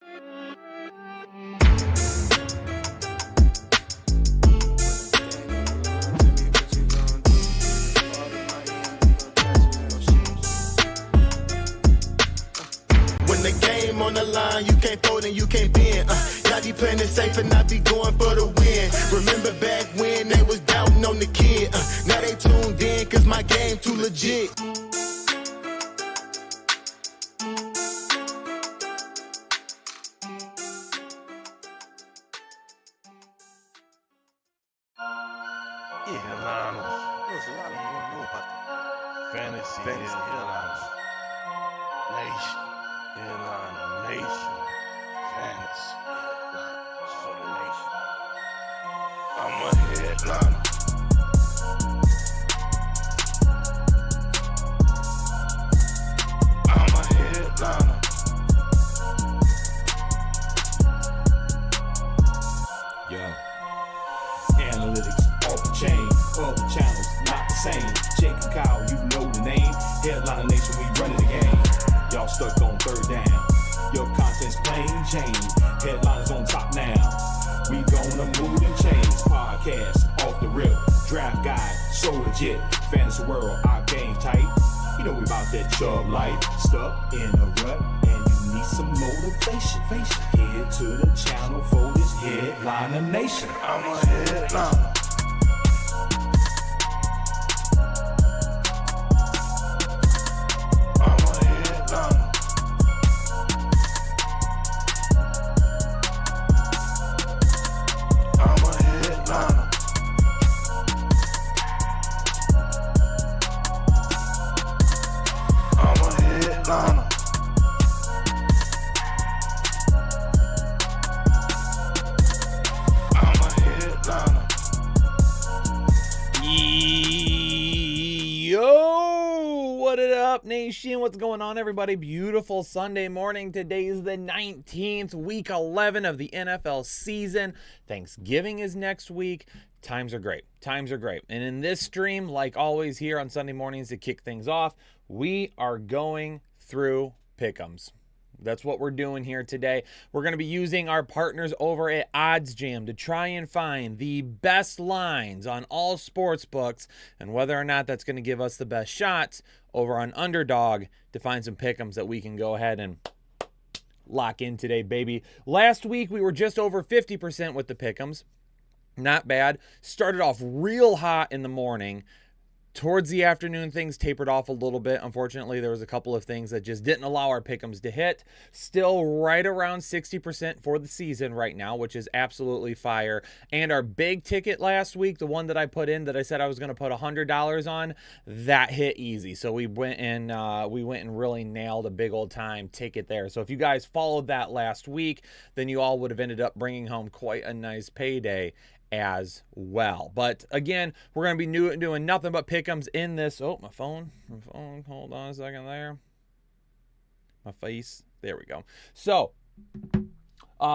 When the game on the line, you can't fold and you can't bend. Y'all be playing it safe and I be going for the win. Remember back when they was doubting on the kid. Now they tuned in cause my game too legit. There's a lot of people know about the fantasy headliners. Nation. Headliner Nation. Fantasy headliners for the nation. I'm a headliner. I'm a headliner. Yo. Analytics off the chain, other channels not the same. Jake and Kyle, you know the name. Headliner Nation, we running the game. Y'all stuck on third down. Your content's plain Jane. Headliners on top now. We gonna move and change. Podcast off the rip. Draft guide, so legit. Fantasy world, our game tight. You know we about that chub life. Stuck in a rut and you need some motivation. Head to the channel for this Headliner Nation. I'm a headliner. Nation, what's going on, everybody? Beautiful Sunday morning. Today is the 19th, week 11 of the NFL season. Thanksgiving is next week. Times are great. And in this stream, like always here on Sunday mornings to kick things off, we are going through pick'ems. That's what we're doing here today. We're going to be using our partners over at OddsJam to try and find the best lines on all sports books and whether or not that's going to give us the best shots over on Underdog to find some pick'ems that we can go ahead and lock in today, baby. Last week, we were just over 50% with the pick'ems. Not bad. Started off real hot in the morning. Towards the afternoon, things tapered off a little bit. Unfortunately, there was a couple of things that just didn't allow our pick'ems to hit. Still right around 60% for the season right now, which is absolutely fire. And our big ticket last week, the one that I put in that I said I was going to put $100 on, that hit easy. So we went and really nailed a big old time ticket there. So if you guys followed that last week, then you all would have ended up bringing home quite a nice payday as well. But again, we're going to be doing nothing but pick'ems in this. Oh, my phone. Hold on a second there. My face. There we go. So,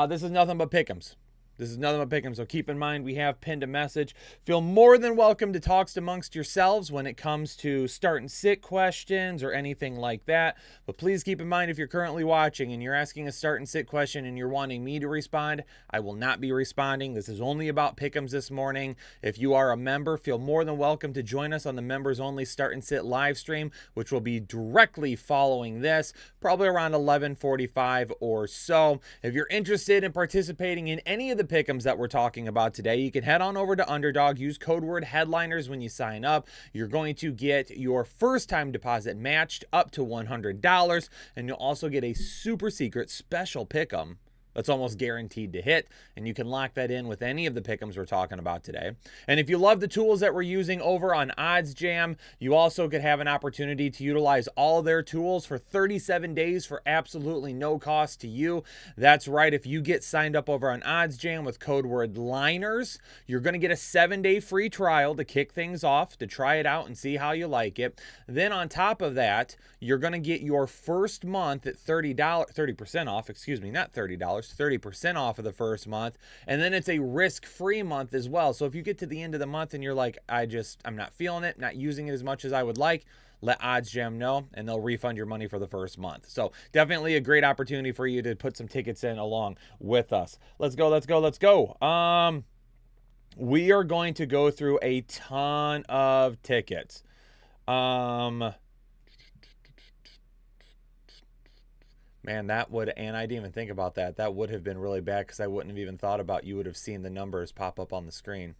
this is nothing but pick'ems. So keep in mind, we have pinned a message. Feel more than welcome to talks amongst yourselves when it comes to start and sit questions or anything like that. But please keep in mind, if you're currently watching and you're asking a start and sit question and you're wanting me to respond, I will not be responding. This is only about pick'ems this morning. If you are a member, feel more than welcome to join us on the members only start and sit live stream, which will be directly following this, probably around 11:45 or so. If you're interested in participating in any of the pick'ems that we're talking about today, you can head on over to Underdog, use code word headliners when you sign up. You're going to get your first time deposit matched up to $100, and you'll also get a super secret special pick'em that's almost guaranteed to hit, and you can lock that in with any of the pick'ems we're talking about today. And if you love the tools that we're using over on OddsJam, you also could have an opportunity to utilize all their tools for 37 days for absolutely no cost to you. That's right. If you get signed up over on OddsJam with code word liners, you're going to get a 7-day free trial to kick things off, to try it out and see how you like it. Then on top of that, you're going to get your first month at $30% off, not $30, almost 30% off of the first month. And then it's a risk-free month as well. So if you get to the end of the month and you're like, I'm not feeling it, not using it as much as I would like, let OddsJam know, and they'll refund your money for the first month. So definitely a great opportunity for you to put some tickets in along with us. Let's go. We are going to go through a ton of tickets. Man, that would, and I didn't even think about that. That would have been really bad because I wouldn't have even thought about, you would have seen the numbers pop up on the screen.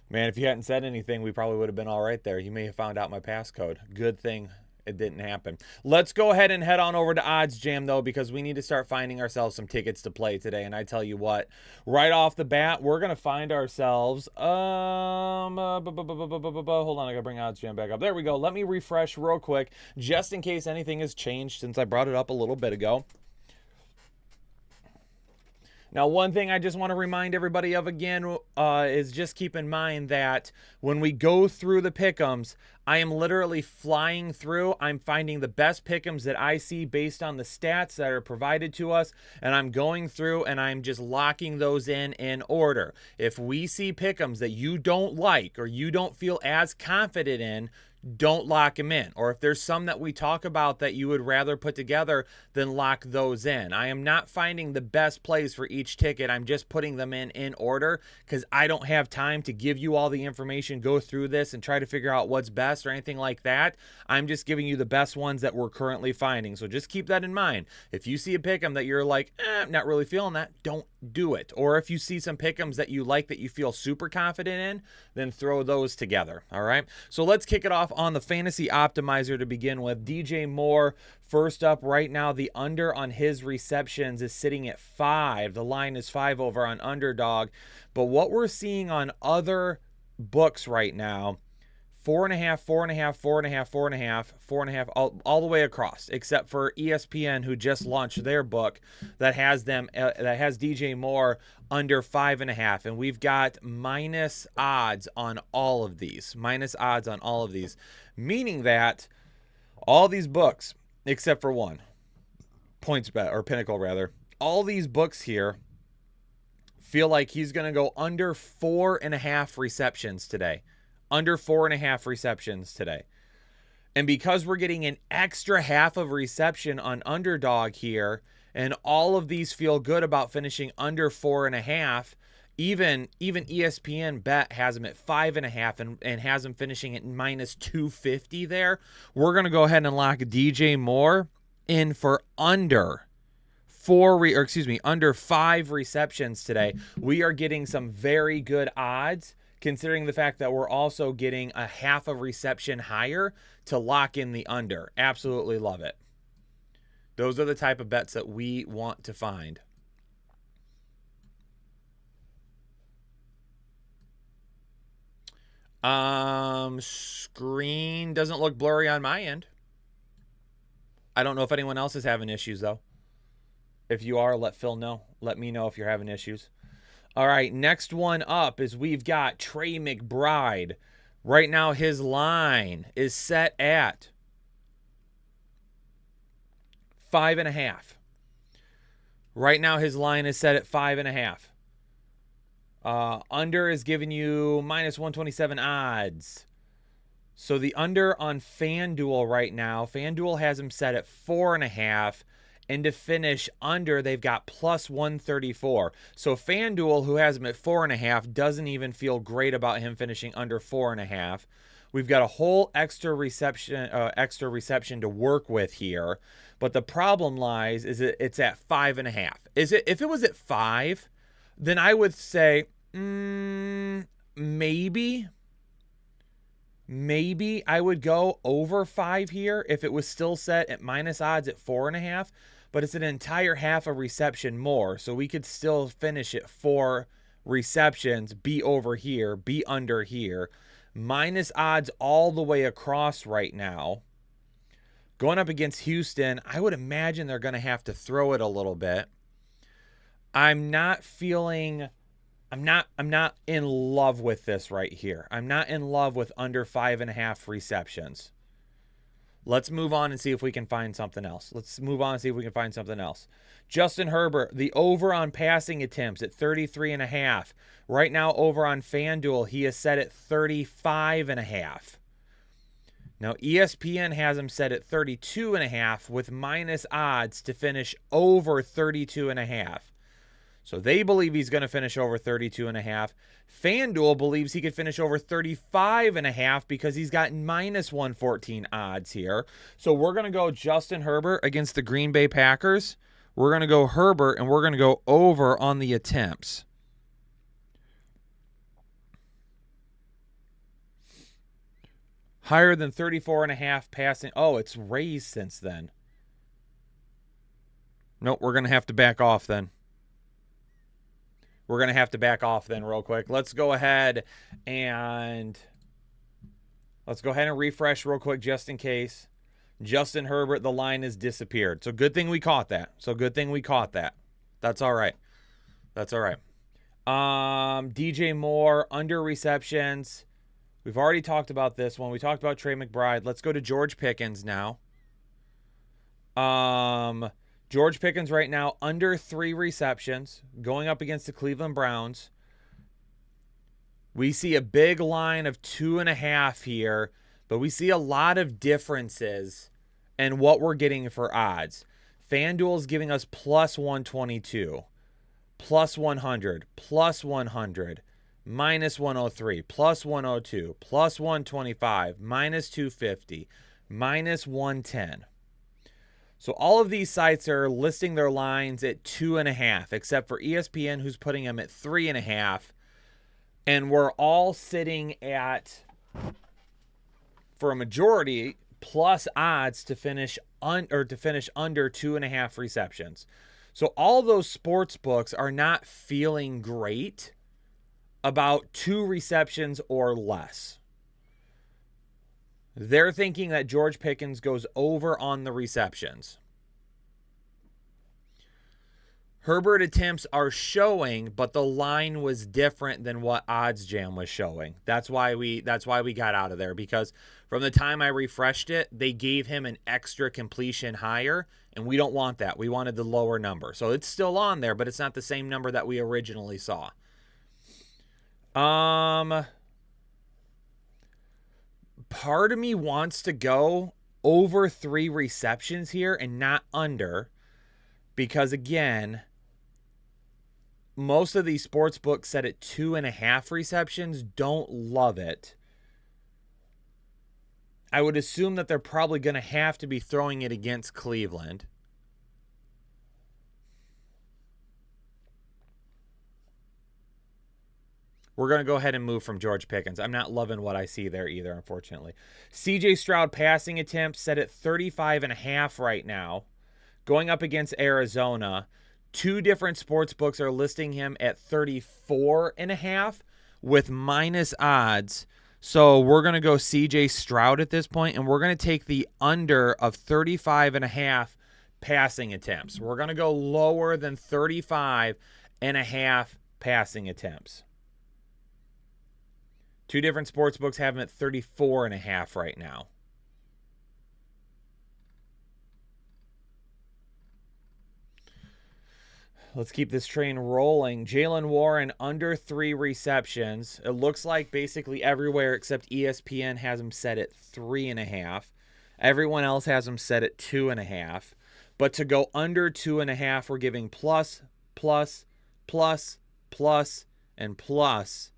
Man, if you hadn't said anything, we probably would have been all right there. You may have found out my passcode. Good thing it didn't happen. Let's go ahead and head on over to OddsJam, though, because we need to start finding ourselves some tickets to play today. And I tell you what, right off the bat, we're going to find ourselves... hold on, I got to bring OddsJam back up. There we go. Let me refresh real quick, just in case anything has changed since I brought it up a little bit ago. Now, one thing I just want to remind everybody of again is just keep in mind that when we go through the pick'ems, I am literally flying through. I'm finding the best pick'ems that I see based on the stats that are provided to us, and I'm going through and I'm just locking those in order. If we see pick'ems that you don't like or you don't feel as confident in, don't lock them in. Or if there's some that we talk about that you would rather put together, then lock those in. I am not finding the best plays for each ticket. I'm just putting them in order because I don't have time to give you all the information, go through this and try to figure out what's best or anything like that. I'm just giving you the best ones that we're currently finding. So just keep that in mind. If you see a pick'em that you're like, not really feeling that, don't do it. Or if you see some pick'ems that you like that you feel super confident in, then throw those together. All right. So let's kick it off on the fantasy optimizer to begin with. DJ Moore first up right now. The under on his receptions is sitting at 5. The line is 5 over on Underdog. But what we're seeing on other books right now, 4.5, 4.5, 4.5, 4.5, 4.5, all the way across, except for ESPN, who just launched their book that has them that has DJ Moore under 5.5, and we've got minus odds on all of these. Meaning that all these books, except for one, PointsBet or Pinnacle rather, all these books here feel like he's going to go under 4.5 receptions today. Under 4.5 receptions today. And because we're getting an extra half of reception on Underdog here, and all of these feel good about finishing under 4.5, even ESPN Bet has him at 5.5 and has him finishing at minus 250 there. We're going to go ahead and lock DJ Moore in for under 5 receptions today. We are getting some very good odds, considering the fact that we're also getting a half a reception higher to lock in the under. Absolutely love it. Those are the type of bets that we want to find. Screen doesn't look blurry on my end. I don't know if anyone else is having issues, though. If you are, let Phil know. Let me know if you're having issues. All right, next one up is we've got Trey McBride. Right now, his line is set at 5.5. Right now, his line is set at 5.5. Under is giving you minus 127 odds. So the under on FanDuel right now, FanDuel has him set at 4.5. And to finish under, they've got plus 134. So FanDuel, who has him at 4.5, doesn't even feel great about him finishing under 4.5. We've got a whole extra reception to work with here. But the problem lies is it's at 5.5. If it was at 5, then I would say maybe I would go over 5 here if it was still set at minus odds at 4.5. But it's an entire half a reception more, so we could still finish at 4 receptions, be over here, be under here. Minus odds all the way across right now. Going up against Houston, I would imagine they're going to have to throw it a little bit. I'm not in love with this right here. I'm not in love with under 5.5 receptions. Let's move on and see if we can find something else. Justin Herbert, the over on passing attempts at 33.5. Right now, over on FanDuel, he is set at 35.5. Now, ESPN has him set at 32.5 with minus odds to finish over 32.5. So they believe he's going to finish over 32.5. FanDuel believes he could finish over 35.5 because he's got minus 114 odds here. So we're going to go Justin Herbert against the Green Bay Packers. We're going to go Herbert, and we're going to go over on the attempts. Higher than 34.5 passing. Oh, it's raised since then. Nope, we're going to have to back off then. Real quick. Let's go ahead and refresh real quick just in case. Justin Herbert, the line has disappeared. So good thing we caught that. That's all right. DJ Moore, under receptions. We've already talked about this one. We talked about Trey McBride. Let's go to George Pickens now. George Pickens right now under 3 receptions going up against the Cleveland Browns. We see a big line of 2.5 here, but we see a lot of differences in what we're getting for odds. FanDuel is giving us plus 122, plus 100, plus 100, minus 103, plus 102, plus 125, minus 250, minus 110. So all of these sites are listing their lines at 2.5, except for ESPN, who's putting them at 3.5. And we're all sitting at, for a majority, plus odds to finish under 2.5 receptions. So all those sports books are not feeling great about 2 receptions or less. They're thinking that George Pickens goes over on the receptions. Herbert attempts are showing, but the line was different than what OddsJam was showing. That's why we got out of there, because from the time I refreshed it, they gave him an extra completion higher, and we don't want that. We wanted the lower number. So it's still on there, but it's not the same number that we originally saw. Part of me wants to go over 3 receptions here and not under, because again, most of these sports books set at 2.5 receptions don't love it. I would assume that they're probably going to have to be throwing it against Cleveland. We're going to go ahead and move from George Pickens. I'm not loving what I see there either, unfortunately. CJ Stroud passing attempts set at 35.5 right now. Going up against Arizona. 2 different sports books are listing him at 34.5 with minus odds. So we're going to go CJ Stroud at this point, and we're going to take the under of 35.5 passing attempts. We're going to go lower than 35.5 passing attempts. 2 different sports books have him at 34.5 right now. Let's keep this train rolling. Jaylen Warren under 3 receptions. It looks like basically everywhere except ESPN has him set at 3.5. Everyone else has him set at 2.5. But to go under 2.5, we're giving plus, plus, plus, plus, and plus.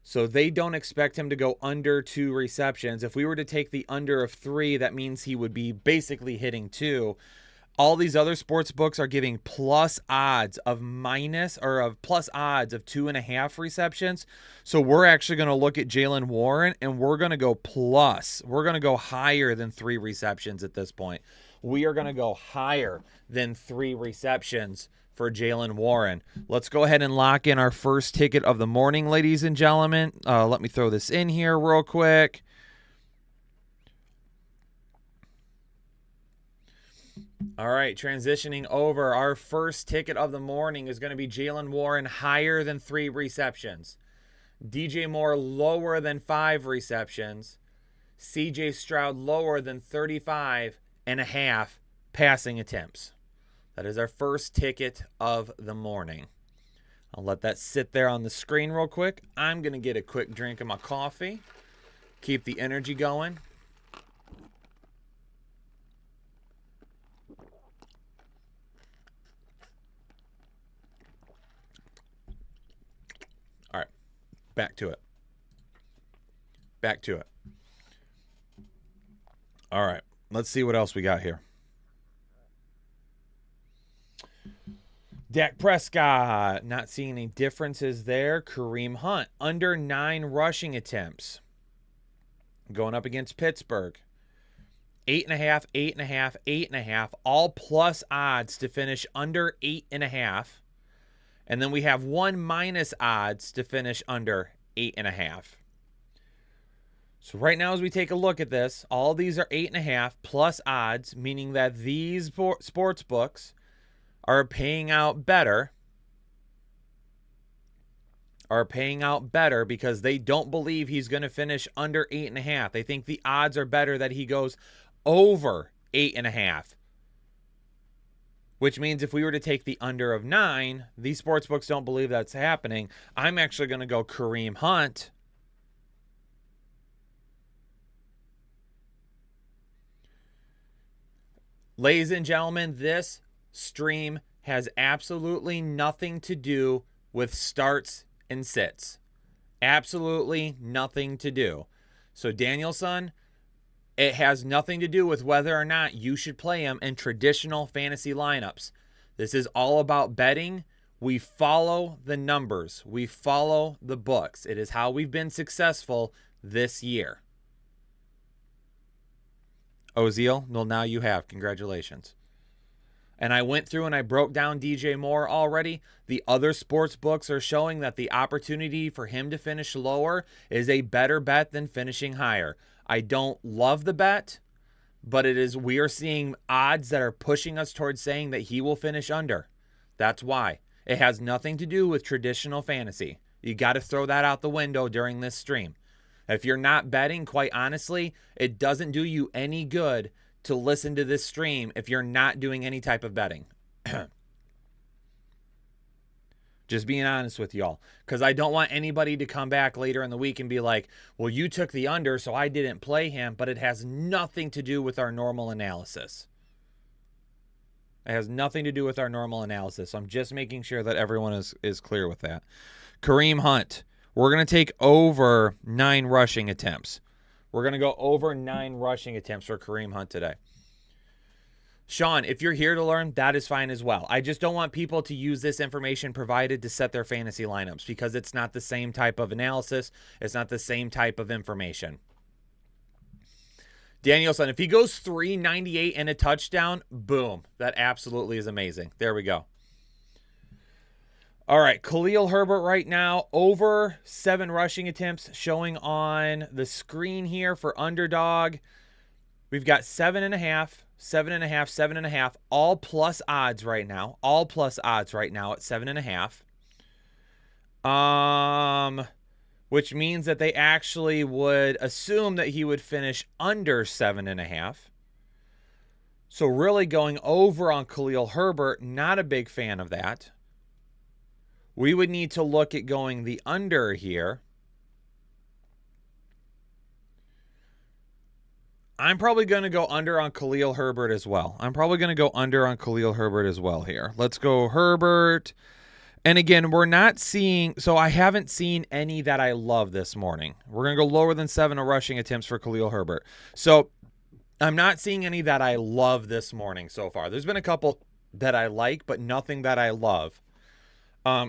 So they don't expect him to go under 2 receptions. If we were to take the under of 3, that means he would be basically hitting 2. All these other sports books are giving plus odds of plus odds of 2.5 receptions. So we're actually going to look at Jaylen Warren, and we're going to go plus. We're going to go higher than 3 receptions at this point. We are going to go higher than 3 receptions for Jaylen Warren. Let's go ahead and lock in our first ticket of the morning, ladies and gentlemen. Let me throw this in here real quick. All right, transitioning over. Our first ticket of the morning is going to be Jaylen Warren higher than 3 receptions. DJ Moore lower than 5 receptions. CJ Stroud lower than 35.5 passing attempts. That is our first ticket of the morning. I'll let that sit there on the screen real quick. I'm going to get a quick drink of my coffee. Keep the energy going. All right, back to it. Back to it. All right, let's see what else we got here. Dak Prescott, not seeing any differences there. Kareem Hunt, under 9 rushing attempts. Going up against Pittsburgh. 8.5, 8.5, 8.5, all plus odds to finish under 8.5. And then we have 1 minus odds to finish under 8.5. So right now as we take a look at this, all these are 8.5 plus odds, meaning that these sports books are paying out better. Because they don't believe he's going to finish under 8.5. They think the odds are better that he goes over 8.5. Which means if we were to take the under of 9, these sports books don't believe that's happening. I'm actually going to go Kareem Hunt. Ladies and gentlemen, this stream has absolutely nothing to do with starts and sits. Absolutely nothing to do. So Danielson, it has nothing to do with whether or not you should play him in traditional fantasy lineups. This is all about betting. We follow the numbers. We follow the books. It is how we've been successful this year. Oziel, well, now you have. Congratulations. And I went through and I broke down DJ Moore already. The other sports books are showing that the opportunity for him to finish lower is a better bet than finishing higher. I don't love the bet, but we are seeing odds that are pushing us towards saying that he will finish under. That's why. It has nothing to do with traditional fantasy. You got to throw that out the window during this stream. If you're not betting, quite honestly, it doesn't do you any good to listen to this stream if you're not doing any type of betting. Just being honest with y'all. Because I don't want anybody to come back later in the week and be like, well, you took the under, so I didn't play him. But it has nothing to do with our normal analysis. It has nothing to do with our normal analysis. So I'm just making sure that everyone is clear with that. Kareem Hunt. We're going to take over 9 rushing attempts. We're going to go over 9 rushing attempts for Kareem Hunt today. Sean, if you're here to learn, that is fine as well. I just don't want people to use this information provided to set their fantasy lineups because it's not the same type of analysis. It's not the same type of information. Danielson, if he goes 398 and a touchdown, boom. That absolutely is amazing. There we go. All right, Khalil Herbert right now, over 7 rushing attempts showing on the screen here for Underdog. We've got 7.5, 7.5, 7.5, all plus odds right now. All plus odds right now at 7.5. Which means that they actually would assume that he would finish under 7.5. So really going over on Khalil Herbert, not a big fan of that. We would need to look at going the under here. I'm probably going to go under on Khalil Herbert as well. Here. Let's go Herbert. And again, we're not seeing, so I haven't seen any that I love this morning. We're going to go lower than 7 rushing attempts for Khalil Herbert. So I'm not seeing any that I love this morning so far. There's been a couple that I like, but nothing that I love.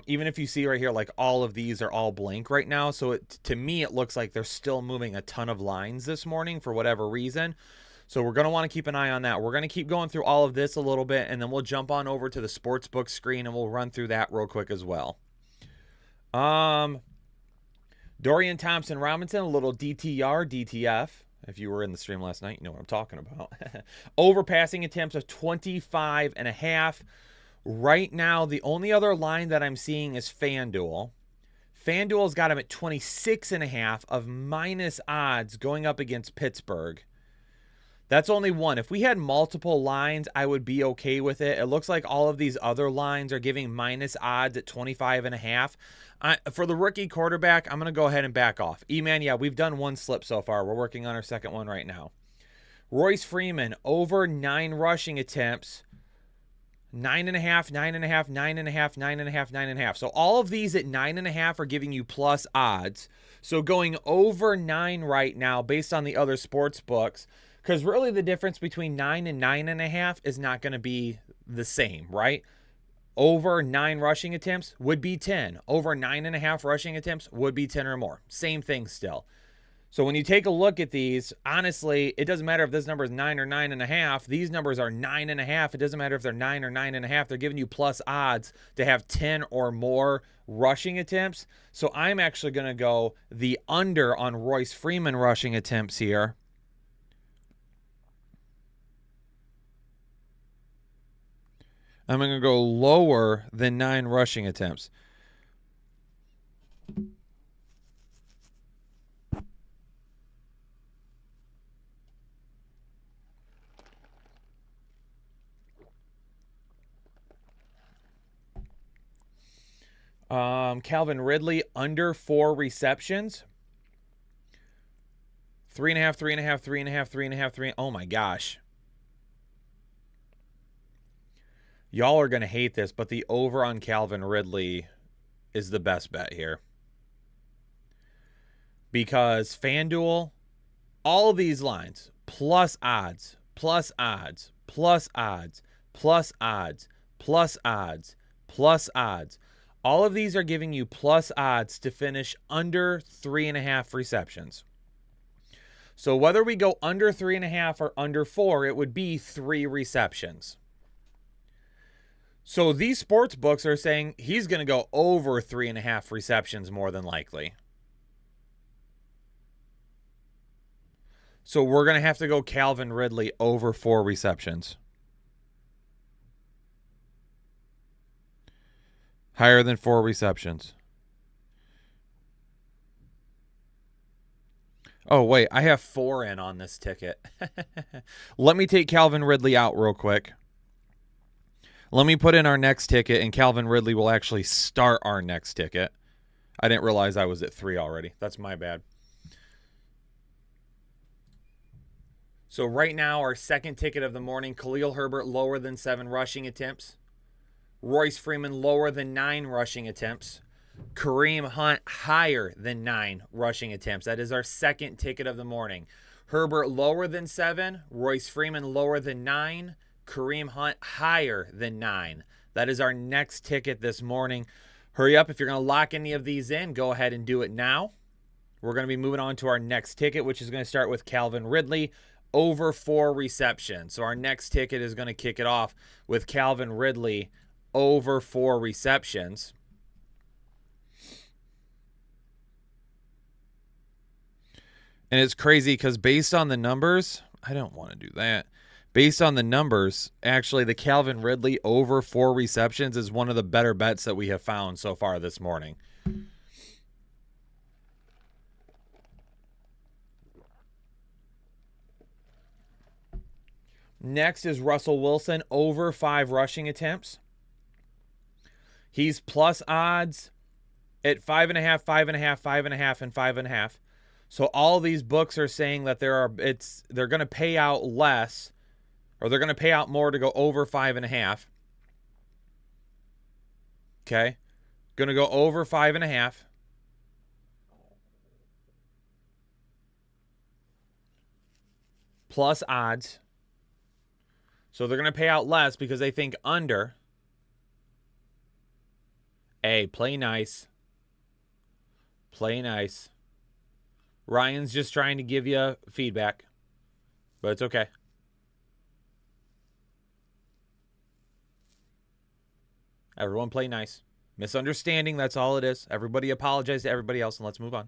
Even if you see right here, like all of these are all blank right now. So to me, it looks like they're still moving a ton of lines this morning for whatever reason. So we're going to want to keep an eye on that. We're going to keep going through all of this a little bit, and then we'll jump on over to the sportsbook screen, and we'll run through that real quick as well. Dorian Thompson-Robinson, a little DTR, DTF. If you were in the stream last night, you know what I'm talking about. Over passing attempts of 25.5. Right now, the only other line that I'm seeing is FanDuel. FanDuel's got him at 26.5 of minus odds going up against Pittsburgh. That's only one. If we had multiple lines, I would be okay with it. It looks like all of these other lines are giving minus odds at 25.5. For the rookie quarterback, I'm going to go ahead and back off. E-Man, yeah, we've done one slip so far. We're working on our second one right now. Royce Freeman, over 9 rushing attempts. 9.5, 9.5, 9.5, 9.5, 9.5. So all of these at 9.5 are giving you plus odds. So going over 9 right now based on the other sports books, because really the difference between 9 and 9.5 is not going to be the same, right? Over 9 rushing attempts would be 10. Over 9.5 rushing attempts would be 10 or more. Same thing still. So when you take a look at these, honestly, it doesn't matter if this number is 9 or 9.5. These numbers are 9.5. It doesn't matter if they're 9 or 9.5. They're giving you plus odds to have 10 or more rushing attempts. So I'm actually going to go the under on Royce Freeman rushing attempts here. I'm going to go lower than 9 rushing attempts. Calvin Ridley, under 4 receptions. 3.5, 3.5, 3.5, 3.5, 3. Oh my gosh. Y'all are going to hate this, but the over on Calvin Ridley is the best bet here. Because FanDuel, all of these lines, plus odds, plus odds, plus odds, plus odds, plus odds, plus odds. All of these are giving you plus odds to finish under 3.5 receptions. So whether we go under 3.5 or under 4, it would be 3 receptions. So these sports books are saying he's going to go over 3.5 receptions more than likely. So we're going to have to go Calvin Ridley over 4 receptions. Higher than 4 receptions. Oh, wait. I have 4 in on this ticket. Let me take Calvin Ridley out real quick. Let me put in our next ticket, and Calvin Ridley will actually start our next ticket. I didn't realize I was at 3 already. That's my bad. So right now, our second ticket of the morning, Khalil Herbert lower than 7 rushing attempts. Royce Freeman lower than 9 rushing attempts. Kareem Hunt higher than 9 rushing attempts. That is our second ticket of the morning. Herbert lower than 7. Royce Freeman lower than 9. Kareem Hunt higher than 9. That is our next ticket this morning. Hurry up. If you're going to lock any of these in, go ahead and do it now. We're going to be moving on to our next ticket, which is going to start with Calvin Ridley over 4 receptions. So our next ticket is going to kick it off with Calvin Ridley over 4 receptions. And it's crazy because based on the numbers, I don't want to do that. Based on the numbers, actually, the Calvin Ridley over 4 receptions is one of the better bets that we have found so far this morning. Next is Russell Wilson over 5 rushing attempts. He's plus odds at 5.5, 5.5, 5.5, and 5.5. So all these books are saying that they're going to pay out less, or they're going to pay out more to go over 5.5. Okay, going to go over 5.5. Plus odds. So they're going to pay out less because they think under. Hey, play nice. Play nice. Ryan's just trying to give you feedback, but it's okay. Everyone play nice. Misunderstanding, that's all it is. Everybody apologize to everybody else, and let's move on.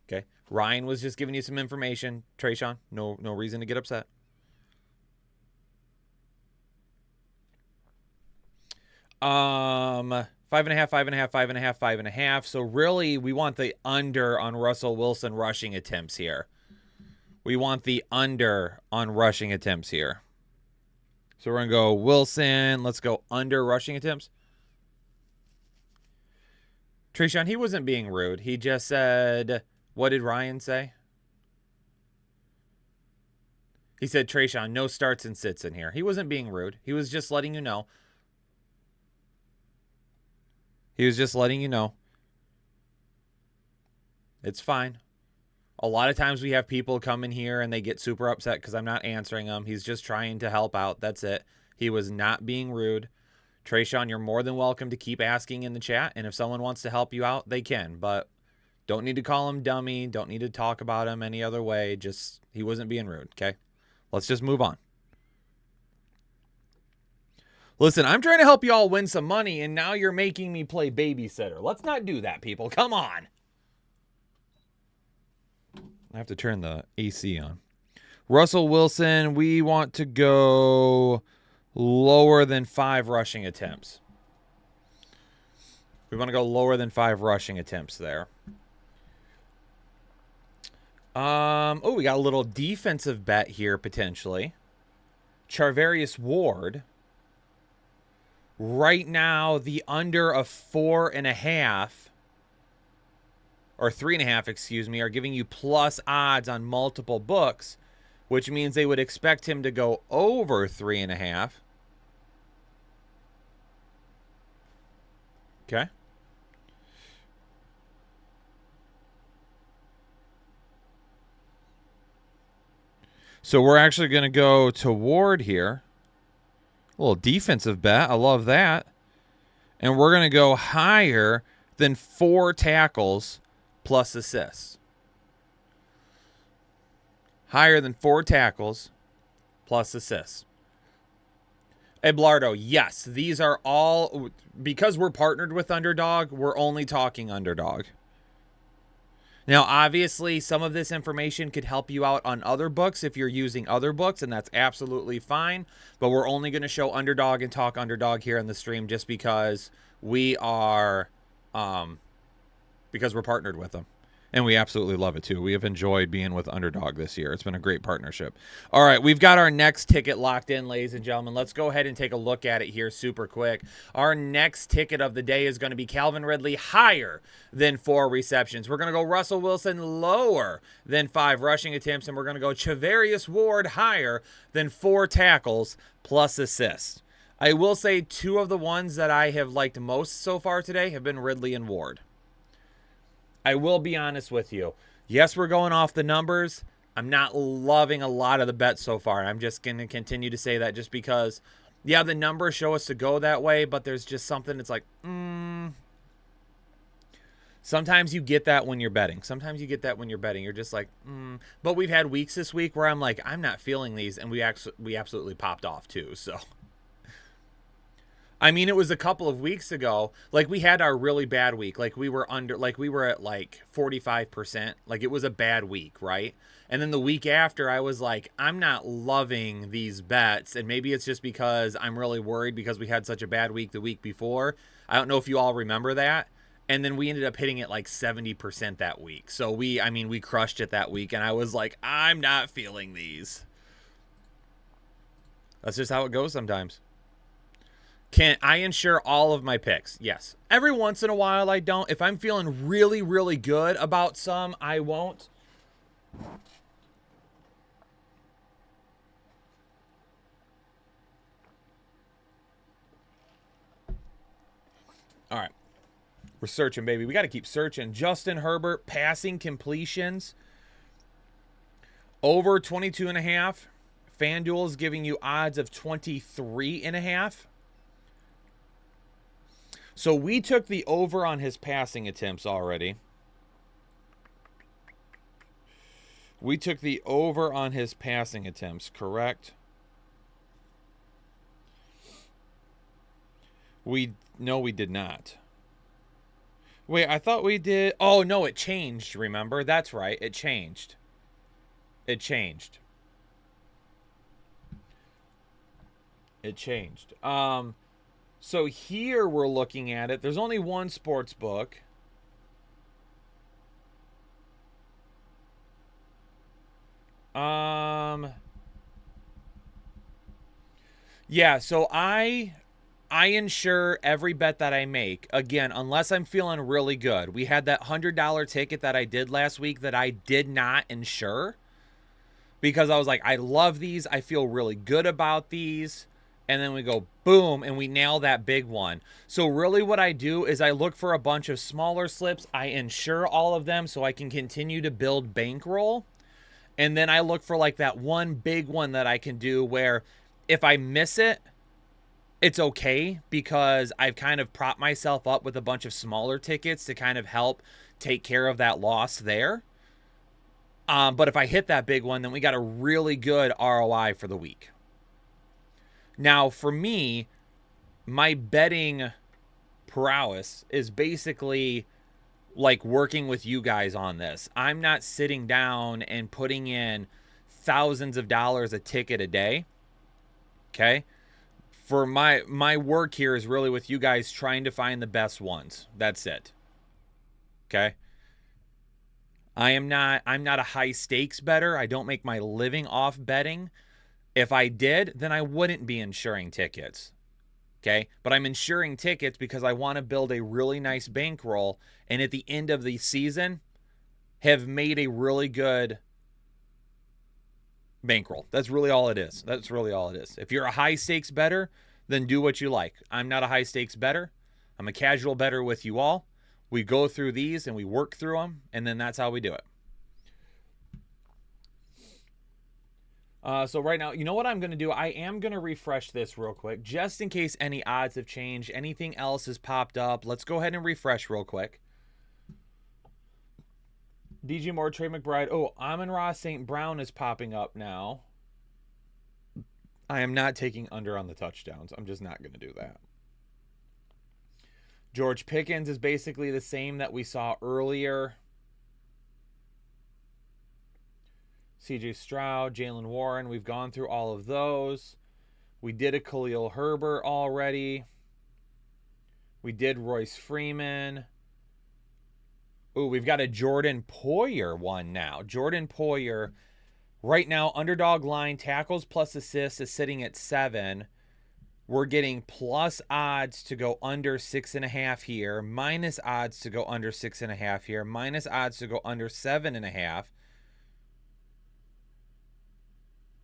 Okay. Ryan was just giving you some information. Trayshawn, no reason to get upset. 5.5, 5.5, 5.5, 5.5. So really, we want the under on Russell Wilson rushing attempts here. We want the under on rushing attempts here. So we're going to go Wilson. Let's go under rushing attempts. Trayshawn, he wasn't being rude. He just said, what did Ryan say? He said, Trayshawn, no starts and sits in here. He wasn't being rude. He was just letting you know. He was just letting you know. It's fine. A lot of times we have people come in here and they get super upset because I'm not answering them. He's just trying to help out. That's it. He was not being rude. Trayshawn, you're more than welcome to keep asking in the chat. And if someone wants to help you out, they can. But don't need to call him dummy. Don't need to talk about him any other way. Just, he wasn't being rude, okay? Let's just move on. Listen, I'm trying to help you all win some money, and now you're making me play babysitter. Let's not do that, people. Come on. I have to turn the AC on. Russell Wilson, we want to go lower than 5 rushing attempts. We want to go lower than 5 rushing attempts there. Oh, we got a little defensive bet here, potentially. Charvarius Ward. Right now, the under of 4.5, or 3.5, excuse me, are giving you plus odds on multiple books, which means they would expect him to go over 3.5. Okay. So we're actually going to go to Ward here. A little defensive bet. I love that. And we're going to go higher than 4 tackles plus assists. Higher than 4 tackles plus assists. Eblardo, yes. These are all, because we're partnered with Underdog, we're only talking Underdog. Now, obviously, some of this information could help you out on other books if you're using other books, and that's absolutely fine. But we're only going to show Underdog and talk Underdog here on the stream just because we are, because we're partnered with them. And we absolutely love it, too. We have enjoyed being with Underdog this year. It's been a great partnership. All right, we've got our next ticket locked in, ladies and gentlemen. Let's go ahead and take a look at it here super quick. Our next ticket of the day is going to be Calvin Ridley higher than 4 receptions. We're going to go Russell Wilson lower than 5 rushing attempts. And we're going to go Charvarius Ward higher than 4 tackles plus assists. I will say 2 of the ones that I have liked most so far today have been Ridley and Ward. I will be honest with you. Yes, we're going off the numbers. I'm not loving a lot of the bets so far. I'm just going to continue to say that just because, yeah, the numbers show us to go that way, but there's just something that's like, Sometimes you get that when you're betting. You're just like, But we've had weeks this week where I'm like, I'm not feeling these, and we absolutely popped off too, so. I mean, it was a couple of weeks ago. Like, we had our really bad week. Like, we were at, 45%. Like, it was a bad week, right? And then the week after, I was like, I'm not loving these bets. And maybe it's just because I'm really worried because we had such a bad week the week before. I don't know if you all remember that. And then we ended up hitting it like 70% that week. So we crushed it that week. And I was like, I'm not feeling these. That's just how it goes sometimes. Can I insure all of my picks? Yes. Every once in a while, I don't. If I'm feeling really, really good about some, I won't. All right. We're searching, baby. We got to keep searching. Justin Herbert, passing completions. Over 22.5. FanDuel is giving you odds of 23.5. So we took the over on his passing attempts already. We took the over on his passing attempts, correct? No, we did not. Wait, I thought we did. Oh, no, it changed, remember? That's right. It changed. It changed. So here we're looking at it. There's only one sports book. Yeah, so I insure every bet that I make. Again, unless I'm feeling really good. We had that $100 ticket that I did last week that I did not insure because I was like, I love these. I feel really good about these. And then we go boom and we nail that big one. So really what I do is I look for a bunch of smaller slips. I insure all of them so I can continue to build bankroll. And then I look for like that one big one that I can do where if I miss it, it's okay because I've kind of propped myself up with a bunch of smaller tickets to kind of help take care of that loss there. But if I hit that big one, then we got a really good ROI for the week. Now, for me, my betting prowess is basically like working with you guys on this. I'm not sitting down and putting in thousands of dollars a ticket a day. Okay? For my work here is really with you guys trying to find the best ones. That's it. Okay? I'm not a high stakes bettor. I don't make my living off betting. If I did, then I wouldn't be insuring tickets. Okay? But I'm insuring tickets because I want to build a really nice bankroll and at the end of the season have made a really good bankroll. That's really all it is. That's really all it is. If you're a high stakes bettor, then do what you like. I'm not a high stakes bettor. I'm a casual bettor with you all. We go through these and we work through them, and then that's how we do it. So right now, you know what I'm going to do? I am going to refresh this real quick, just in case any odds have changed. Anything else has popped up. Let's go ahead and refresh real quick. DJ Moore, Trey McBride. Oh, Amon-Ra St. Brown is popping up now. I am not taking under on the touchdowns. I'm just not going to do that. George Pickens is basically the same that we saw earlier. CJ Stroud, Jalen Warren. We've gone through all of those. We did a Khalil Herbert already. We did Royce Freeman. Ooh, we've got a Jordan Poyer one now. Jordan Poyer, right now, underdog line, tackles plus assists is sitting at 7. We're getting plus odds to go under 6.5 here, minus odds to go under 6.5 here, minus odds to go under 7.5.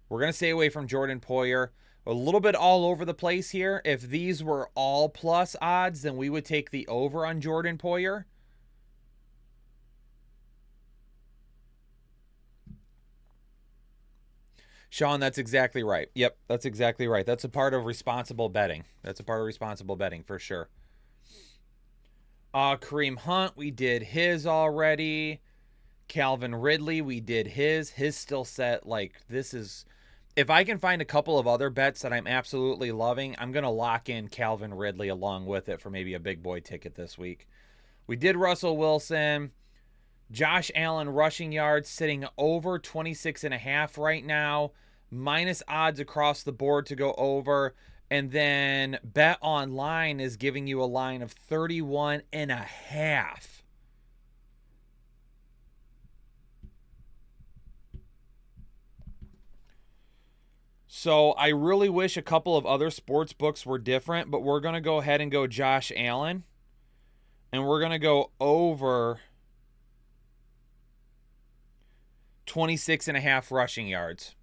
We're going to stay away from Jordan Poyer. A little bit all over the place here. If these were all plus odds, then we would take the over on Jordan Poyer. Sean, that's exactly right. Yep, that's exactly right. That's a part of responsible betting. That's a part of responsible betting for sure. Kareem Hunt, we did his already. Calvin Ridley, we did his. His still set, like, this is... If I can find a couple of other bets that I'm absolutely loving, I'm going to lock in Calvin Ridley along with it for maybe a big boy ticket this week. We did Russell Wilson. Josh Allen rushing yards sitting over 26.5 right now. Minus odds across the board to go over. And then Bet Online is giving you a line of 31.5. So I really wish a couple of other sports books were different, but we're going to go ahead and go Josh Allen. And we're going to go over 26.5 rushing yards.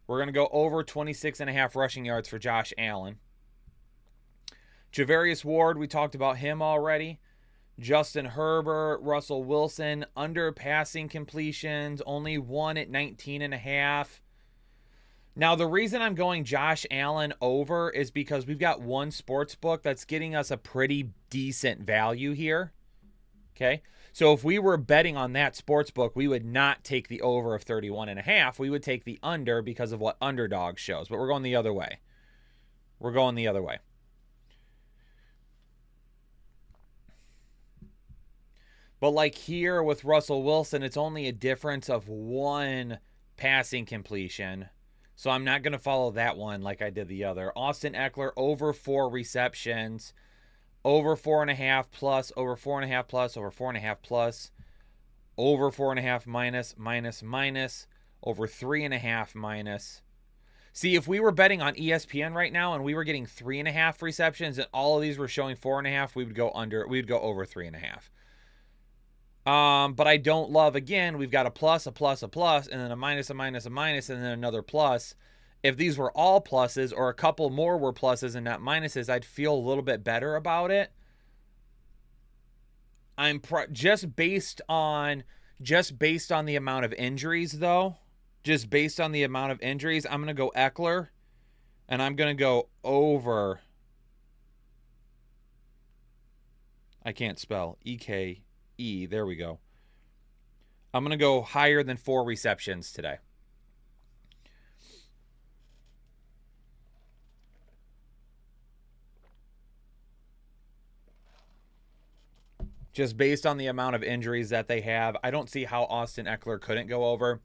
We're going to go over 26.5 rushing yards for Josh Allen. Javarius Ward, we talked about him already. Justin Herbert, Russell Wilson, under passing completions, only one at 19.5. Now, the reason I'm going Josh Allen over is because we've got one sports book that's getting us a pretty decent value here. Okay? So if we were betting on that sports book, we would not take the over of 31.5. We would take the under because of what Underdog shows. But we're going the other way. We're going the other way. But like here with Russell Wilson, it's only a difference of one passing completion. So I'm not going to follow that one like I did the other. Austin Eckler over 4 receptions. Over 4.5 plus, over 4.5 plus, over 4.5 plus, over 4.5 minus, minus, minus, over 3.5 minus. See, if we were betting on ESPN right now and we were getting 3.5 receptions and all of these were showing 4.5, we would go under, we would go over 3.5. But I don't love, again, we've got a plus, a plus, a plus, and then a minus, a minus, a minus, and then another plus. If these were all pluses or a couple more were pluses and not minuses, I'd feel a little bit better about it. I'm just based on the amount of injuries, though. Just based on the amount of injuries, I'm going to go Eckler, and I'm going to go over. I can't spell. E-K-E. There we go. I'm going to go higher than 4 receptions today. Just based on the amount of injuries that they have, I don't see how Austin Eckler couldn't go over.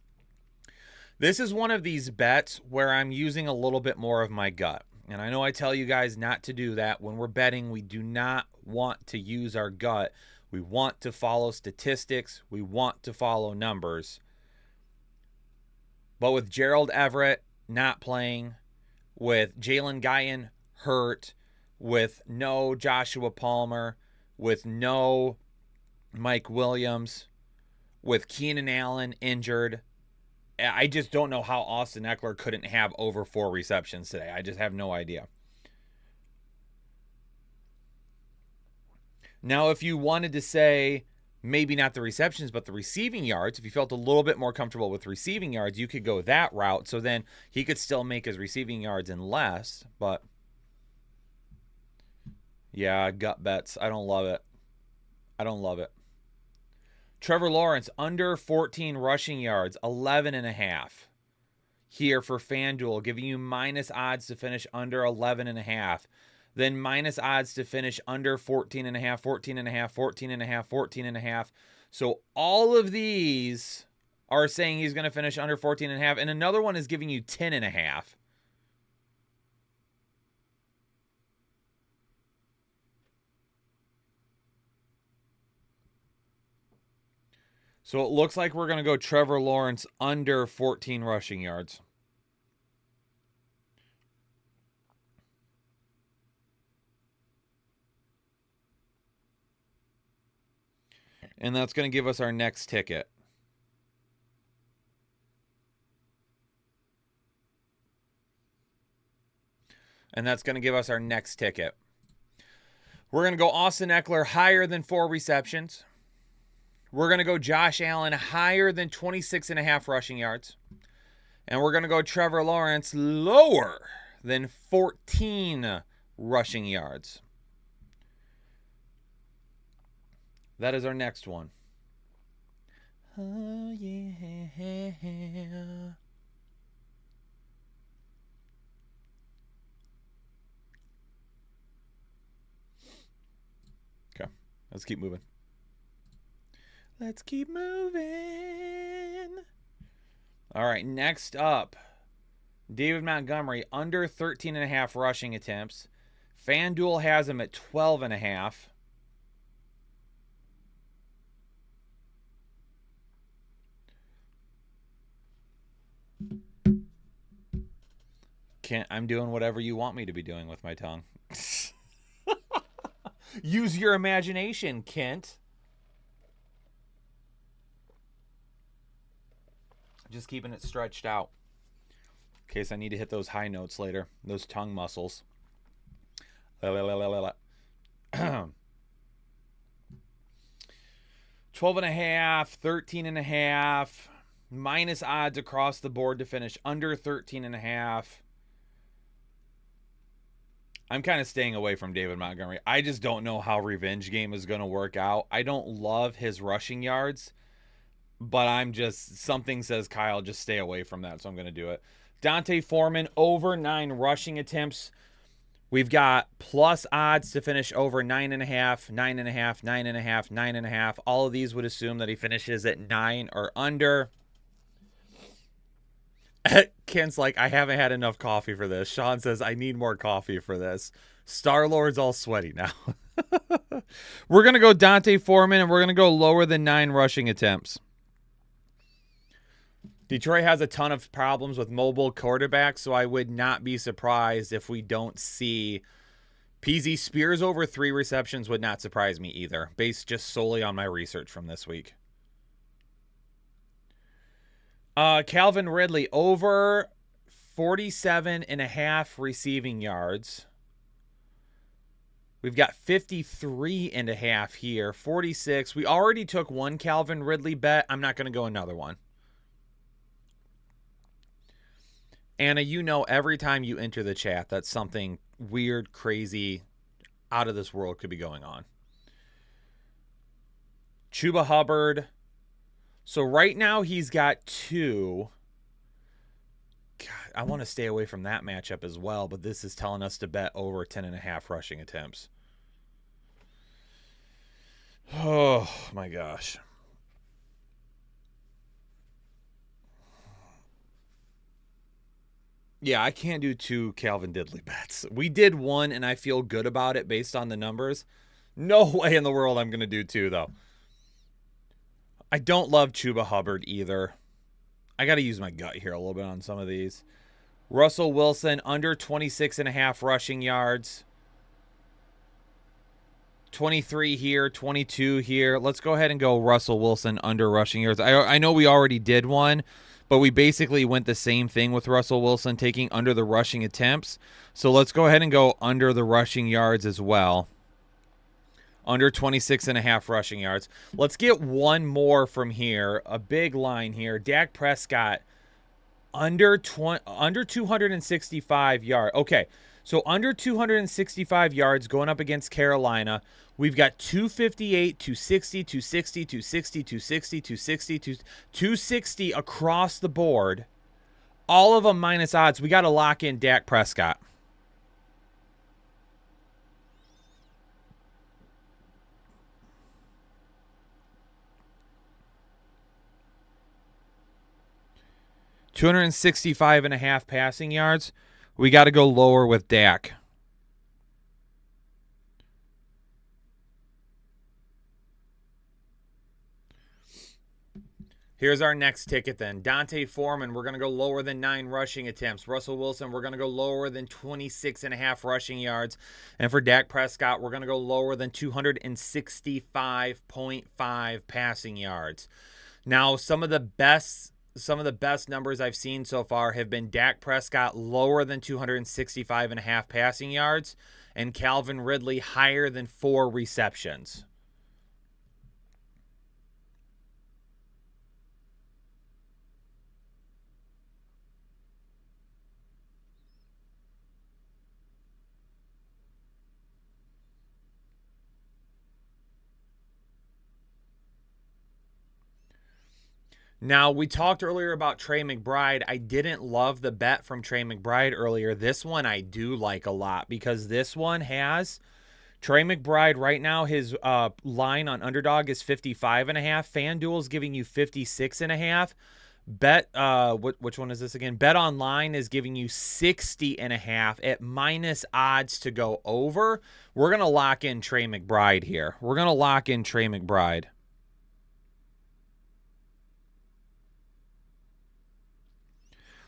This is one of these bets where I'm using a little bit more of my gut. And I know I tell you guys not to do that. When we're betting, we do not want to use our gut. We want to follow statistics. We want to follow numbers. But with Gerald Everett not playing, with Jalen Guyon hurt, with no Joshua Palmer, with no Mike Williams, with Keenan Allen injured, I just don't know how Austin Eckler couldn't have over 4 receptions today. I just have no idea. Now, if you wanted to say maybe not the receptions, but the receiving yards, if you felt a little bit more comfortable with receiving yards, you could go that route. So then he could still make his receiving yards in less, but yeah, gut bets. I don't love it. I don't love it. Trevor Lawrence, under 14 rushing yards, 11.5. Here for FanDuel, giving you minus odds to finish under 11.5. Then minus odds to finish under 14.5, 14.5, 14.5, 14.5. So all of these are saying he's going to finish under 14.5. And another one is giving you 10.5. So it looks like we're going to go Trevor Lawrence under 14 rushing yards. And that's going to give us our next ticket. And that's going to give us our next ticket. We're going to go Austin Eckler higher than 4 receptions. We're going to go Josh Allen higher than 26.5 rushing yards. And we're going to go Trevor Lawrence lower than 14 rushing yards. That is our next one. Oh, yeah. Okay, let's keep moving. Let's keep moving. All right, next up, David Montgomery, under 13.5 rushing attempts. FanDuel has him at 12.5. Kent, I'm doing whatever you want me to be doing with my tongue. Use your imagination, Kent. Just keeping it stretched out in case I need to hit those high notes later, those tongue muscles. 12.5, 13.5, minus odds across the board to finish under 13.5. I'm kind of staying away from David Montgomery. I just don't know how Revenge Game is going to work out. I don't love his rushing yards, but something says, Kyle, just stay away from that, so I'm going to do it. Dante Foreman, over 9 rushing attempts. We've got plus odds to finish over 9.5, 9.5, 9.5, 9.5. All of these would assume that he finishes at 9 or under. Kent's like, I haven't had enough coffee for this. Sean says, I need more coffee for this. Star-Lord's all sweaty now. We're going to go Dante Foreman, and we're going to go lower than 9 rushing attempts. Detroit has a ton of problems with mobile quarterbacks, so I would not be surprised if we don't see PZ Spears over 3 receptions. Would not surprise me either, based just solely on my research from this week. Calvin Ridley over 47.5 receiving yards. We've got 53.5 here, 46. We already took one Calvin Ridley bet. I'm not going to go another one. Anna, you know every time you enter the chat that something weird, crazy, out of this world could be going on. Chuba Hubbard. So right now he's got 2. God, I want to stay away from that matchup as well, but this is telling us to bet over 10.5 rushing attempts. Oh, my gosh. Yeah, I can't do 2 Calvin Diddley bets. We did 1, and I feel good about it based on the numbers. No way in the world I'm going to do 2, though. I don't love Chuba Hubbard either. I got to use my gut here a little bit on some of these. Russell Wilson, under 26.5 rushing yards. 23 here, 22 here. Let's go ahead and go Russell Wilson under rushing yards. I know we already did one, but we basically went the same thing with Russell Wilson, taking under the rushing attempts. So let's go ahead and go under the rushing yards as well. Under 26.5 rushing yards. Let's get one more from here. A big line here. Dak Prescott, under 265 yards. Okay, so under 265 yards going up against Carolina. We've got 258, 260, 260, 260, 260, 260, 260 across the board. All of them minus odds. We got to lock in Dak Prescott. $265.5 passing yards. We got to go lower with Dak. Here's our next ticket then. Dante Foreman, we're going to go lower than 9 rushing attempts. Russell Wilson, we're going to go lower than 26.5 rushing yards. And for Dak Prescott, we're going to go lower than 265.5 passing yards. Now, some of the best numbers I've seen so far have been Dak Prescott lower than 265.5 passing yards and Calvin Ridley higher than 4 receptions. Now, we talked earlier about Trey McBride. I didn't love the bet from Trey McBride earlier. This one I do like a lot because this one has Trey McBride right now. His line on Underdog is 55.5. FanDuel's giving you 56.5. Which one is this again? Bet Online is giving you 60.5 at minus odds to go over. We're going to lock in Trey McBride here. We're going to lock in Trey McBride.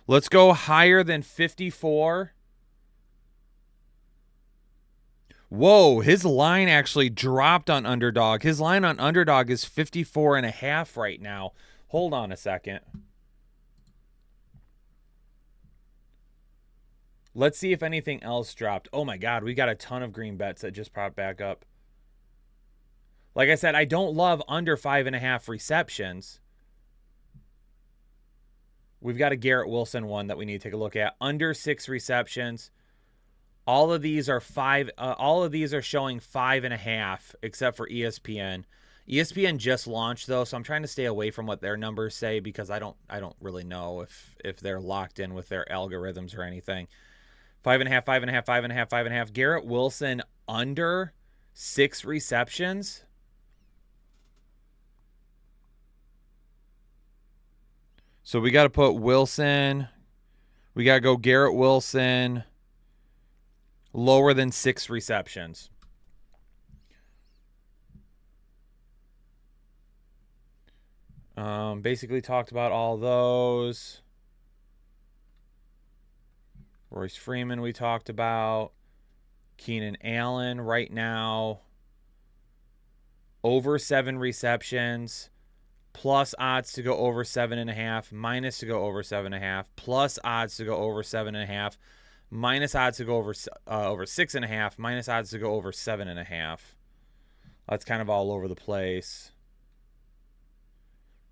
Let's go higher than 54. Whoa, his line actually dropped on Underdog. His line on Underdog is 54.5 right now. Hold on a second. Let's see if anything else dropped. Oh my God, we got a ton of green bets that just popped back up. Like I said, I don't love under 5.5 receptions. We've got a Garrett Wilson one that we need to take a look at. Under 6 receptions. All of these are showing 5.5, except for ESPN. ESPN just launched though, so I'm trying to stay away from what their numbers say because I don't really know if they're locked in with their algorithms or anything. 5.5, 5.5, 5.5, 5.5. Garrett Wilson under 6 receptions. So we got to put Wilson, We got to go Garrett Wilson, lower than 6 receptions. Basically talked about all those. Royce Freeman we talked about. Keenan Allen right now, over 7 receptions, plus odds to go over 7.5, minus to go over 7.5, plus odds to go over 7.5, minus odds to go over 6.5, minus odds to go over 7.5. That's kind of all over the place.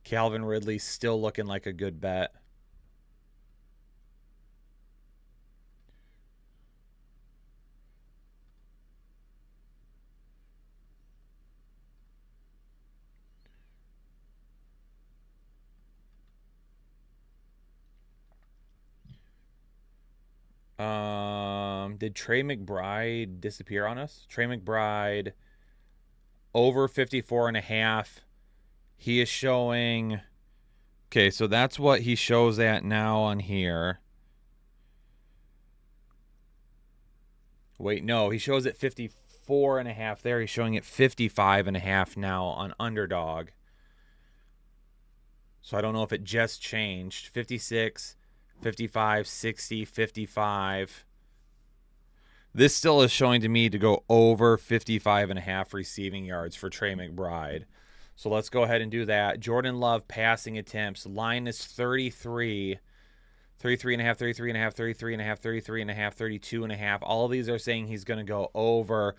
Calvin Ridley still looking like a good bet. Did Trey McBride disappear on us? Trey McBride over 54.5. He is showing. Okay, so that's what he shows at now on here. Wait, no, he shows at 54.5 there. He's showing at 55.5 now on Underdog. So I don't know if it just changed. 56, 55, 60, 55. This still is showing to me to go over 55.5 receiving yards for Trey McBride. So let's go ahead and do that. Jordan Love passing attempts. Line is 33. 33.5, 33.5, 33.5, 33.5, 32.5. All of these are saying he's going to go over.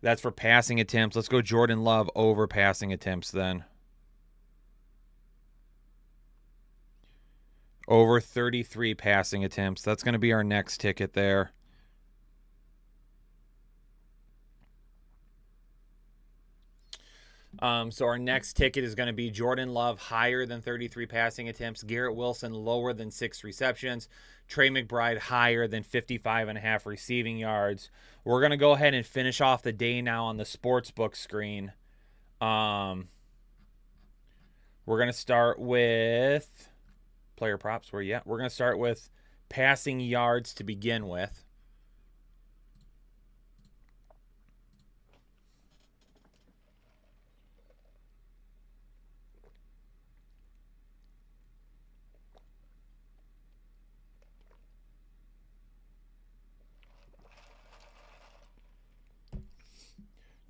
That's for passing attempts. Let's go Jordan Love over passing attempts then. Over 33 passing attempts. That's going to be our next ticket there. So our next ticket is going to be Jordan Love higher than 33 passing attempts, Garrett Wilson lower than 6 receptions, Trey McBride higher than 55.5 receiving yards. We're going to go ahead and finish off the day now on the sportsbook screen. We're going to start with player props. Where you at? We're going to start with passing yards to begin with.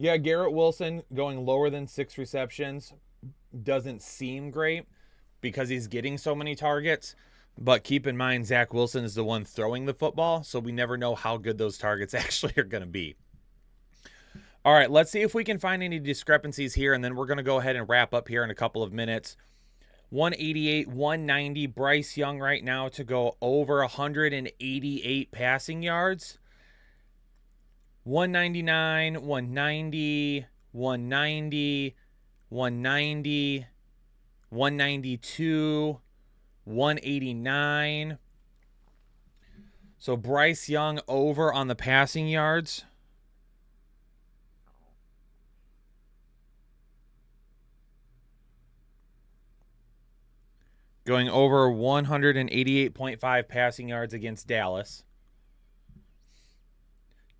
Yeah, Garrett Wilson going lower than 6 receptions doesn't seem great because he's getting so many targets. But keep in mind, Zach Wilson is the one throwing the football, so we never know how good those targets actually are going to be. All right, let's see if we can find any discrepancies here, and then we're going to go ahead and wrap up here in a couple of minutes. 188, 190, Bryce Young right now to go over 188 passing yards. 199, 190, 190, 190, 192, 189. So Bryce Young over on the passing yards. Going over 188.5 passing yards against Dallas.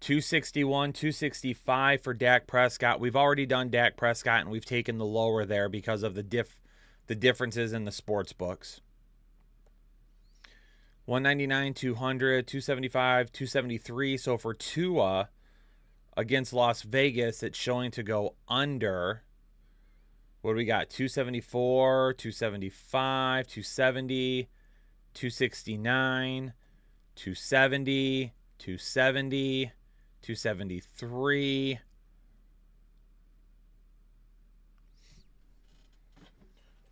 261, 265 for Dak Prescott. We've already done Dak Prescott, and we've taken the lower there because of the differences in the sports books. 199, 200, 275, 273. So for Tua against Las Vegas, it's showing to go under. What do we got? 274, 275, 270, 269, 270, 270, 273.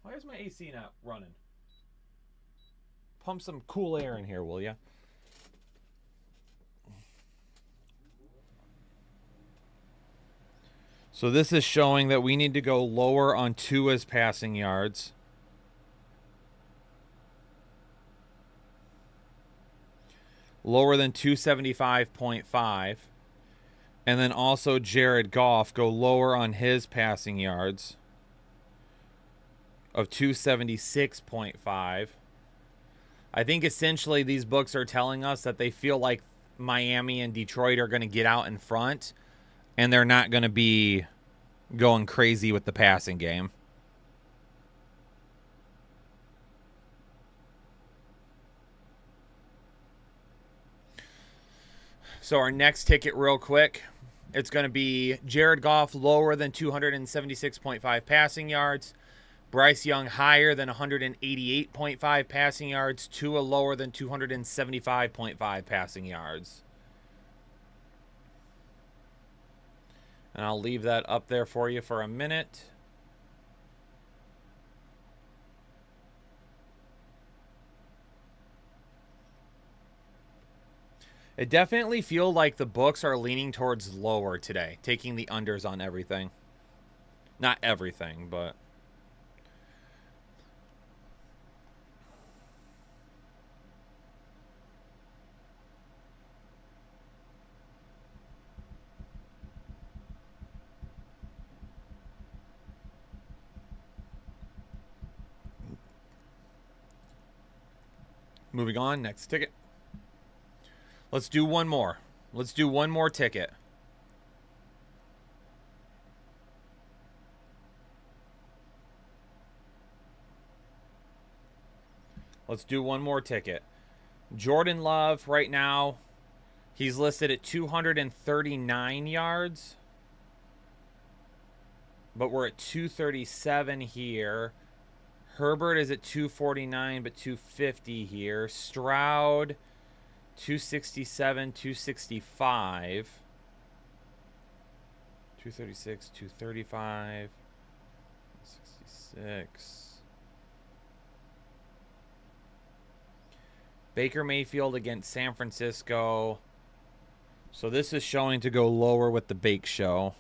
Why is my AC not running? Pump some cool air in here, will ya? So this is showing that we need to go lower on Tua's passing yards. Lower than 275.5. And then also Jared Goff, go lower on his passing yards of 276.5. I think essentially these books are telling us that they feel like Miami and Detroit are going to get out in front, and they're not going to be going crazy with the passing game. So our next ticket real quick, it's going to be Jared Goff lower than 276.5 passing yards, Bryce Young higher than 188.5 passing yards, Tua lower than 275.5 passing yards. And I'll leave that up there for you for a minute. It definitely feels like the books are leaning towards lower today, taking the unders on everything. Not everything, but... Moving on, next ticket. Let's do one more. Let's do one more ticket. Let's do one more ticket. Jordan Love right now, he's listed at 239 yards. But we're at 237 here. Herbert is at 249, but 250 here. Stroud, 267, 265. 236, 235. 66. Baker Mayfield against San Francisco. So this is showing to go lower with the Bake Show.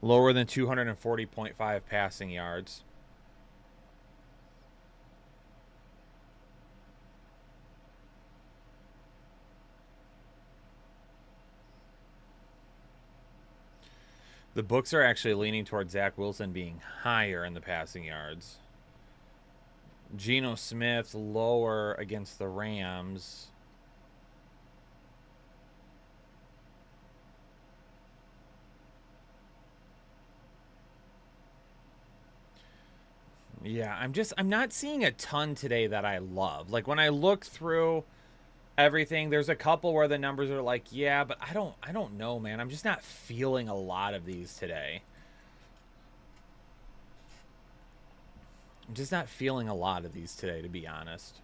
Lower than 240.5 passing yards. The books are actually leaning towards Zach Wilson being higher in the passing yards. Geno Smith lower against the Rams. Yeah, I'm not seeing a ton today that I love. Like when I look through everything, there's a couple where the numbers are like, yeah, but I don't know, man. I'm just not feeling a lot of these today. I'm just not feeling a lot of these today, to be honest.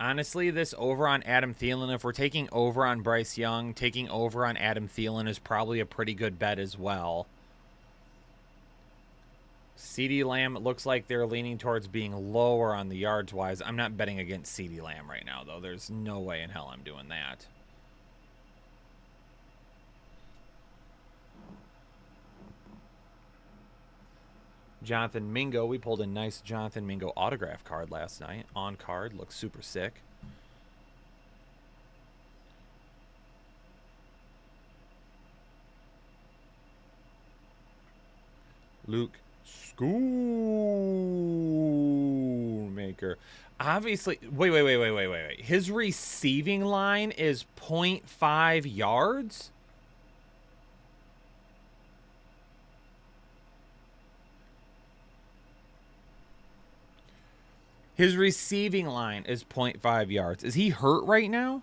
Honestly, this over on Adam Thielen, if we're taking over on Bryce Young, taking over on Adam Thielen is probably a pretty good bet as well. CeeDee Lamb, it looks like they're leaning towards being lower on the yards-wise. I'm not betting against CeeDee Lamb right now, though. There's no way in hell I'm doing that. Jonathan Mingo. We pulled a nice Jonathan Mingo autograph card last night. On card. Looks super sick. Luke Schoonmaker. Obviously, wait. His receiving line is 0.5 yards? His receiving line is 0.5 yards. Is he hurt right now?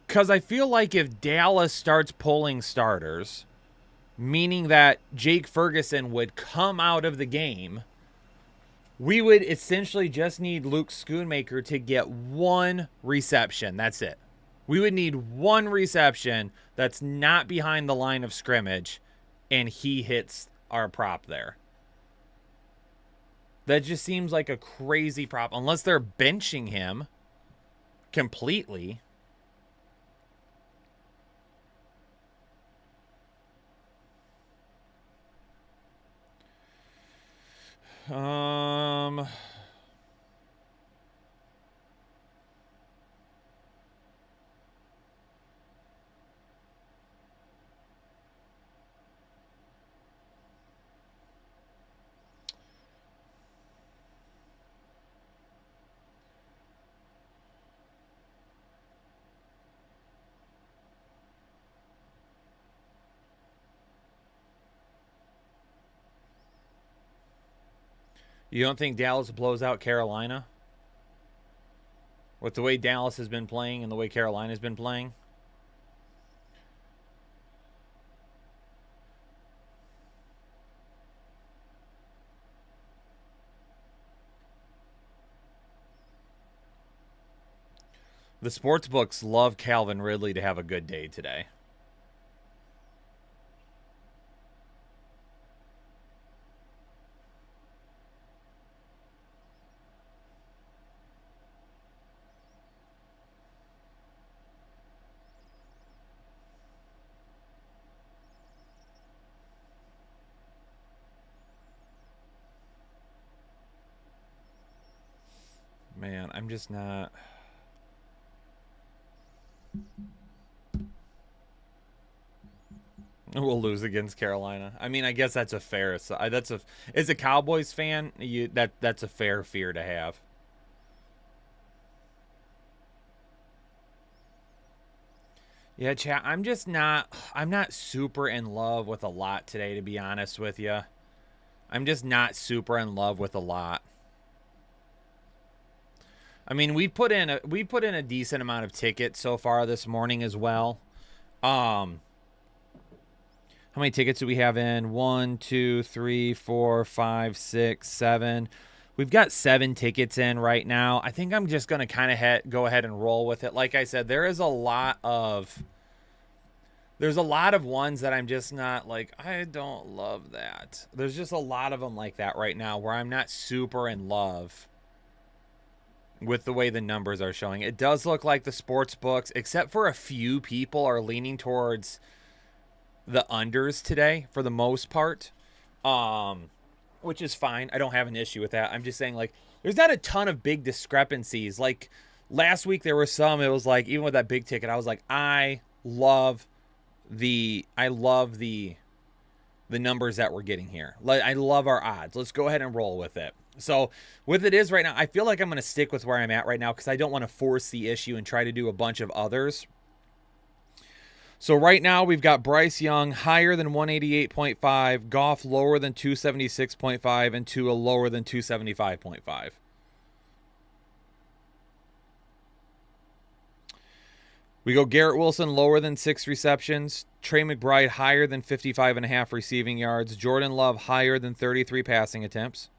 Because I feel like if Dallas starts pulling starters, meaning that Jake Ferguson would come out of the game, we would essentially just need Luke Schoonmaker to get one reception. That's it. We would need one reception that's not behind the line of scrimmage, and he hits our prop there. That just seems like a crazy prop. Unless they're benching him, completely. You don't think Dallas blows out Carolina? With the way Dallas has been playing and the way Carolina's been playing? The sports books love Calvin Ridley to have a good day today. Man, I'm just not... We'll lose against Carolina. I mean, I guess that's a fair... As a Cowboys fan, that's a fair fear to have. Yeah, chat, I'm not super in love with a lot today, to be honest with you. I'm just not super in love with a lot. I mean, we put in a decent amount of tickets so far this morning as well. How many tickets do we have in? 1, 2, 3, 4, 5, 6, 7. We've got 7 tickets in right now. I think I'm just going to kind of go ahead and roll with it. Like I said, there's a lot of ones that I'm just not like, I don't love that. There's just a lot of them like that right now where I'm not super in love with the way the numbers are showing. It does look like the sports books, except for a few people, are leaning towards the unders today for the most part, which is fine. I don't have an issue with that. I'm just saying, like, there's not a ton of big discrepancies. Like last week there were some. It was like, even with that big ticket, I was like, I love the numbers that we're getting here. Like, I love our odds. Let's go ahead and roll with it. So with it is right now, I feel like I'm going to stick with where I'm at right now because I don't want to force the issue and try to do a bunch of others. So right now we've got Bryce Young higher than 188.5, Goff lower than 276.5, and Tua lower than 275.5. We go Garrett Wilson lower than 6 receptions, Trey McBride higher than 55.5 receiving yards, Jordan Love higher than 33 passing attempts.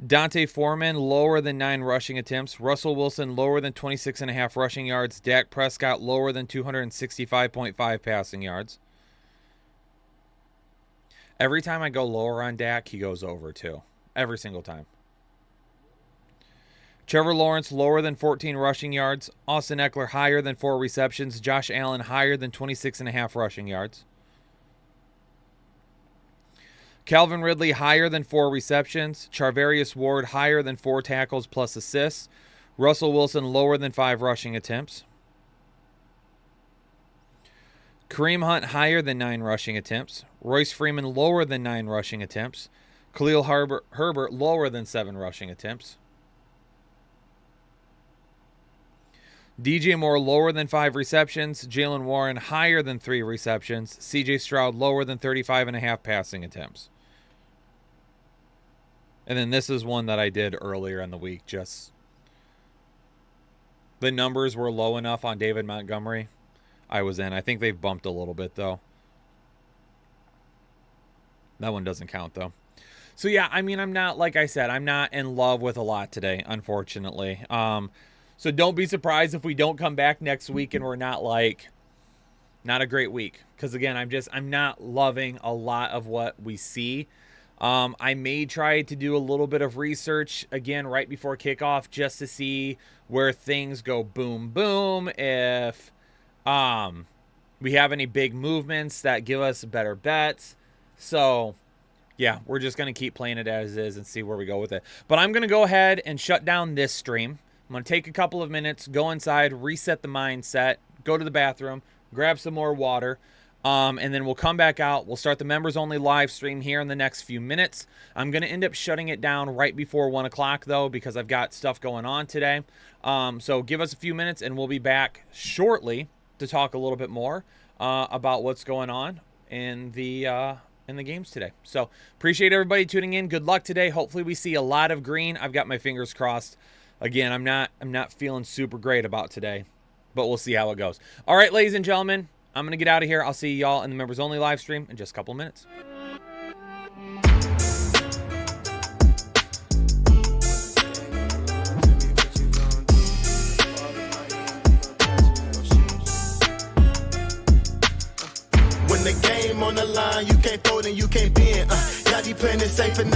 Dante Foreman lower than 9 rushing attempts. Russell Wilson lower than 26.5 rushing yards. Dak Prescott lower than 265.5 passing yards. Every time I go lower on Dak, he goes over too. Every single time. Trevor Lawrence lower than 14 rushing yards. Austin Eckler higher than 4 receptions. Josh Allen higher than 26.5 rushing yards. Calvin Ridley higher than 4 receptions. Charvarius Ward higher than 4 tackles plus assists. Russell Wilson lower than 5 rushing attempts. Kareem Hunt higher than 9 rushing attempts. Royce Freeman lower than 9 rushing attempts. Khalil Herbert lower than 7 rushing attempts. DJ Moore lower than 5 receptions. Jalen Warren higher than 3 receptions. CJ Stroud lower than 35.5 passing attempts. And then this is one that I did earlier in the week. Just the numbers were low enough on David Montgomery. I was in. I think they've bumped a little bit, though. That one doesn't count, though. So, yeah, I mean, I'm not, like I said, I'm not in love with a lot today, unfortunately. So don't be surprised if we don't come back next week and we're not a great week. Because, again, I'm not loving a lot of what we see. I may try to do a little bit of research again right before kickoff just to see where things go boom, boom. If we have any big movements that give us better bets. So, yeah, we're just going to keep playing it as is and see where we go with it. But I'm going to go ahead and shut down this stream. I'm going to take a couple of minutes, go inside, reset the mindset, go to the bathroom, grab some more water. And then we'll come back out. We'll start the members-only live stream here in the next few minutes. I'm going to end up shutting it down right before 1 o'clock, though, because I've got stuff going on today. So give us a few minutes, and we'll be back shortly to talk a little bit more about what's going on in the games today. So appreciate everybody tuning in. Good luck today. Hopefully we see a lot of green. I've got my fingers crossed. Again, I'm not feeling super great about today, but we'll see how it goes. All right, ladies and gentlemen. I'm going to get out of here. I'll see y'all in the members-only live stream in just a couple of minutes. When the game on the line, you can't fold and you can't bend. Y'all be playing it safe and